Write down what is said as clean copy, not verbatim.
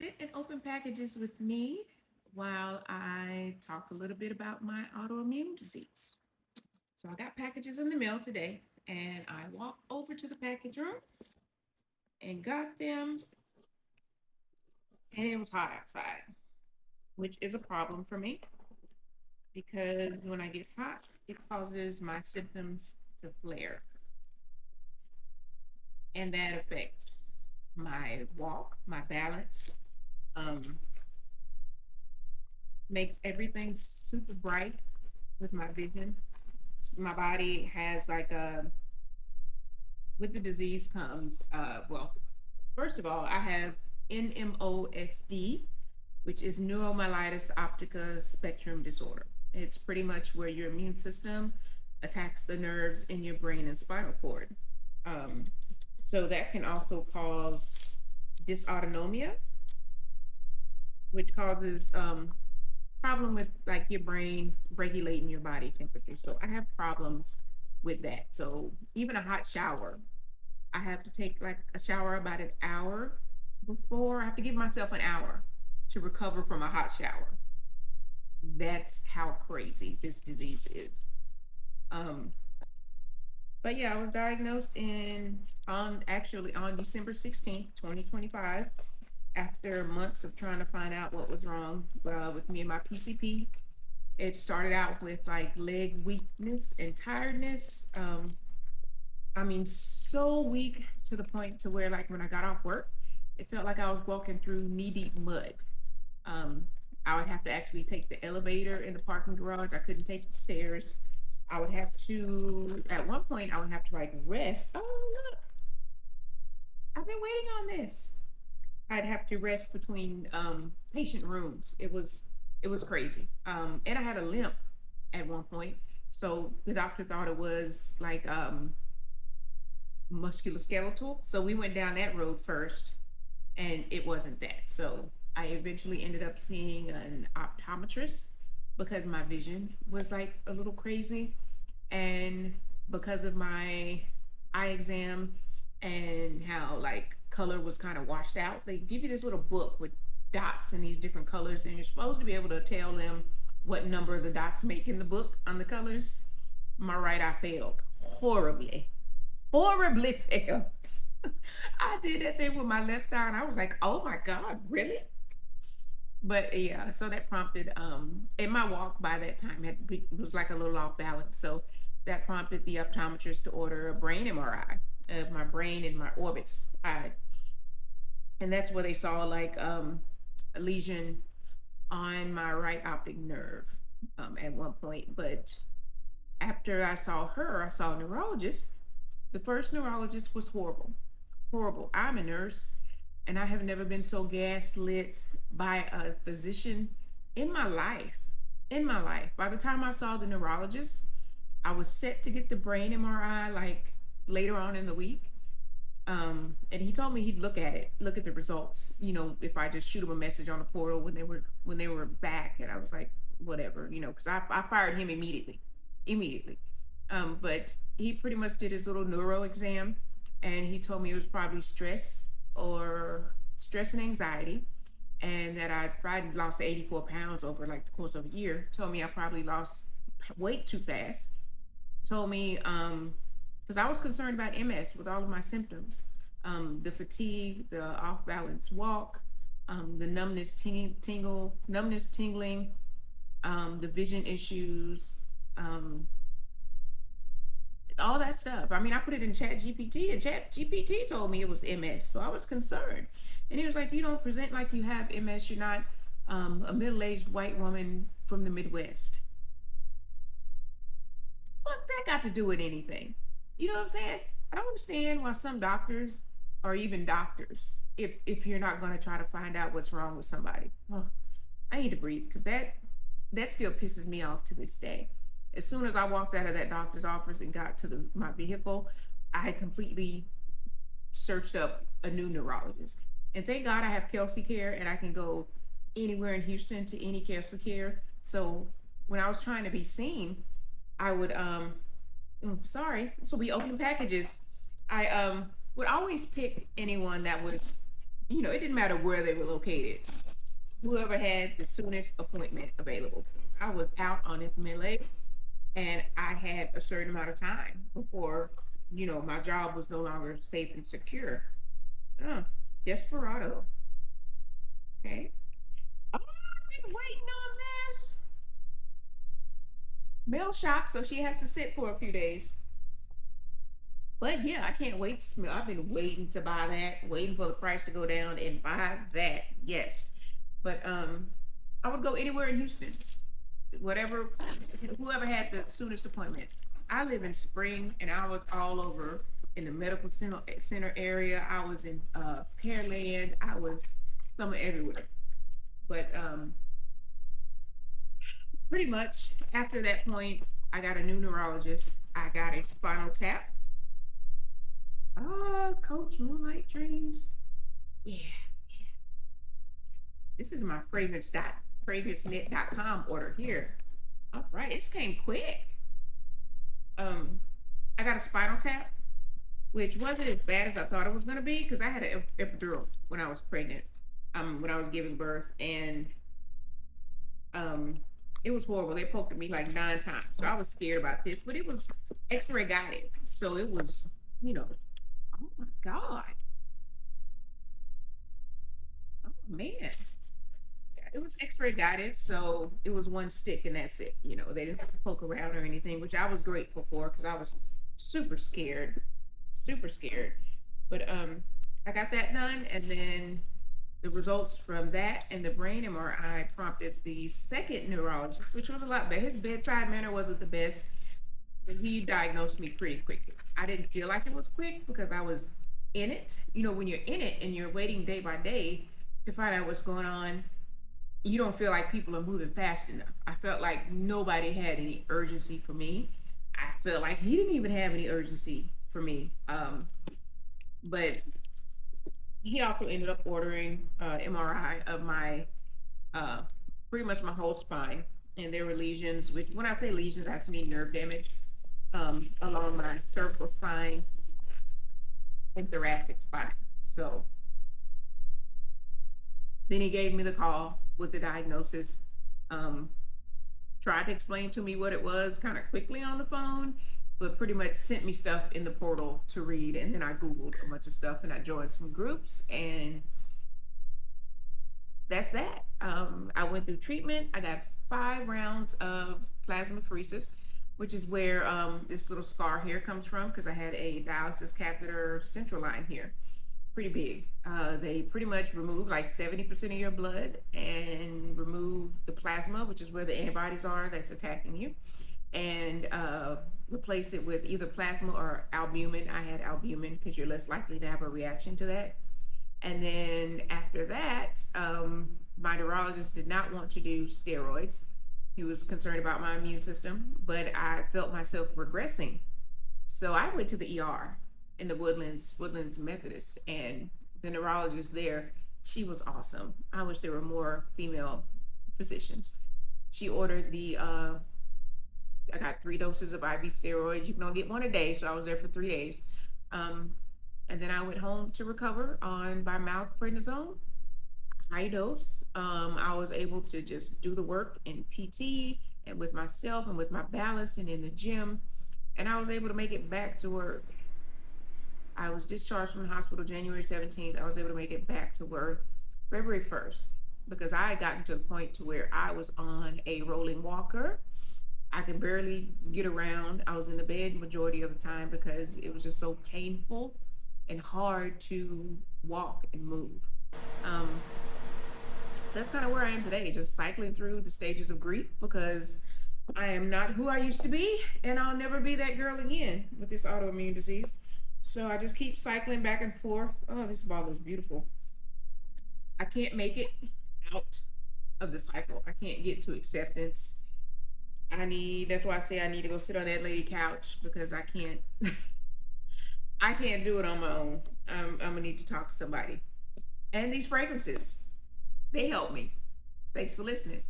Sit and open packages with me while I talk a little bit about my autoimmune disease. So I got packages in the mail today, and I walked over to the package room and got them, and it was hot outside, which is a problem for me because when I get hot, it causes my symptoms to flare, and that affects my walk, my balance, um, makes everything super bright with my vision. My body has like a with the disease comes well, first of all, I have NMOSD, which is neuromyelitis optica spectrum disorder. It's pretty much where your immune system attacks the nerves in your brain and spinal cord. um, so that can also cause dysautonomia, which causes problem with like your brain regulating your body temperature. So I have problems with that. So even a hot shower, I have to take like a shower about an hour before. I have to give myself an hour to recover from a hot shower. That's how crazy this disease is. Um, but yeah, I was diagnosed in on actually on December 16th, 2025, after months of trying to find out what was wrong with me and my PCP. It started out with like leg weakness and tiredness. I mean, so weak to the point to where like when I got off work, it felt like I was walking through knee deep mud. Um, I would have to actually take the elevator in the parking garage. I couldn't take the stairs. I would have to, at one point, I would have to like rest. Oh, look, I've been waiting on this. I'd have to rest between patient rooms. It was crazy. And I had a limp at one point. So the doctor thought it was like musculoskeletal. So we went down that road first, and it wasn't that. So I eventually ended up seeing an optometrist because my vision was like a little crazy, and because of my eye exam and how like color was kind of washed out, they give you this little book with dots in these different colors, and you're supposed to be able to tell them what number the dots make in the book on the colors. My right eye failed horribly, horribly failed. I did that thing with my left eye, and I was like, "Oh my god, really?" But yeah, so that prompted and my walk by that time was like a little off balance. So that prompted the optometrist to order a brain MRI of my brain and my orbits. And that's where they saw like a lesion on my right optic nerve at one point. But after I saw her, I saw a neurologist. The first neurologist was horrible, horrible. I'm a nurse, and I have never been so gaslit by a physician in my life. In my life. By the time I saw the neurologist, I was set to get the brain MRI like later on in the week. And he told me he'd look at it, look at the results. If I just shoot him a message on the portal when they were back, and I was like, whatever, because I fired him immediately, immediately. But he pretty much did his little neuro exam, and he told me it was probably stress and anxiety, and that I probably lost 84 pounds over like the course of a year. Told me I probably lost weight too fast. Told me because I was concerned about MS with all of my symptoms, the fatigue, the off balance walk, the numbness, tingling, the vision issues, um, all that stuff. I mean, I put it in Chat GPT, and Chat GPT told me it was MS, so I was concerned. And he was like, "You don't present like you have MS. You're not a middle-aged white woman from the Midwest." What that got to do with anything? You know what I'm saying? I don't understand why some doctors are even doctors if you're not going to try to find out what's wrong with somebody. Well, I need to breathe because that still pisses me off to this day. As soon as I walked out of that doctor's office and got to my vehicle, I completely searched up a new neurologist. And thank God I have Kelsey Care, and I can go anywhere in Houston to any Kelsey Care. So when I was trying to be seen, I would sorry, so we open packages. I would always pick anyone that was it didn't matter where they were located. Whoever had the soonest appointment available. I was out on FMLA, and I had a certain amount of time before, my job was no longer safe and secure. Oh, desperado. Okay. Oh, I've been waiting on this. Mail shop, so she has to sit for a few days. But yeah, I can't wait to smell. I've been waiting to buy that, waiting for the price to go down and buy that. Yes. But I would go anywhere in Houston. Whatever, whoever had the soonest appointment. I live in Spring, and I was all over in the medical center area. I was in Pearland. I was somewhere everywhere. But pretty much after that point, I got a new neurologist. I got a spinal tap. Oh, Coach Moonlight Dreams. Yeah, yeah. This is my fragrancenet.com order here. All right, this came quick. Um, I got a spinal tap, which wasn't as bad as I thought it was gonna be because I had an epidural when I was pregnant, when I was giving birth, and um, it was horrible. They poked at me like 9 times, so I was scared about this. But it was X-ray guided, so it was, oh my god, oh man. It was X-ray guided, so it was one stick and that's it. They didn't have to poke around or anything, which I was grateful for because I was super scared, super scared. But I got that done, and then the results from that and the brain MRI prompted the second neurologist, which was a lot better. His bedside manner wasn't the best, but he diagnosed me pretty quickly. I didn't feel like it was quick because I was in it. When you're in it and you're waiting day by day to find out what's going on, you don't feel like people are moving fast enough. I felt like nobody had any urgency for me. I felt like he didn't even have any urgency for me. But he also ended up ordering MRI of my pretty much my whole spine, and there were lesions. Which, when I say lesions, I mean nerve damage along my cervical spine and thoracic spine. So then he gave me the call with the diagnosis. Um, Tried to explain to me what it was kind of quickly on the phone, but pretty much sent me stuff in the portal to read. And then I Googled a bunch of stuff and I joined some groups, and that's that. I went through treatment. I got 5 rounds of plasmapheresis, which is where this little scar here comes from because I had a dialysis catheter central line here, pretty big. They pretty much remove like 70% of your blood and remove the plasma, which is where the antibodies are that's attacking you, and replace it with either plasma or albumin. I had albumin because you're less likely to have a reaction to that. And then after that, my neurologist did not want to do steroids. He was concerned about my immune system, but I felt myself regressing. So I went to the ER in the Woodlands Methodist, and the neurologist there, she was awesome. I wish there were more female physicians. She ordered I got 3 doses of IV steroids. You can only get one a day, so I was there for 3 days. And then I went home to recover on by mouth prednisone, high dose. I was able to just do the work in PT and with myself and with my balance and in the gym, and I was able to make it back to work. I was discharged from the hospital January 17th. I was able to make it back to work February 1st because I had gotten to the point to where I was on a rolling walker. I could barely get around. I was in the bed majority of the time because it was just so painful and hard to walk and move. Um, that's kind of where I am today, just cycling through the stages of grief because I am not who I used to be, and I'll never be that girl again with this autoimmune disease. So I just keep cycling back and forth. Oh, this bottle is beautiful. I can't make it out of the cycle. I can't get to acceptance. That's why I say I need to go sit on that lady couch because I can't I can't do it on my own. I'm gonna need to talk to somebody. And these fragrances, they help me. Thanks for listening.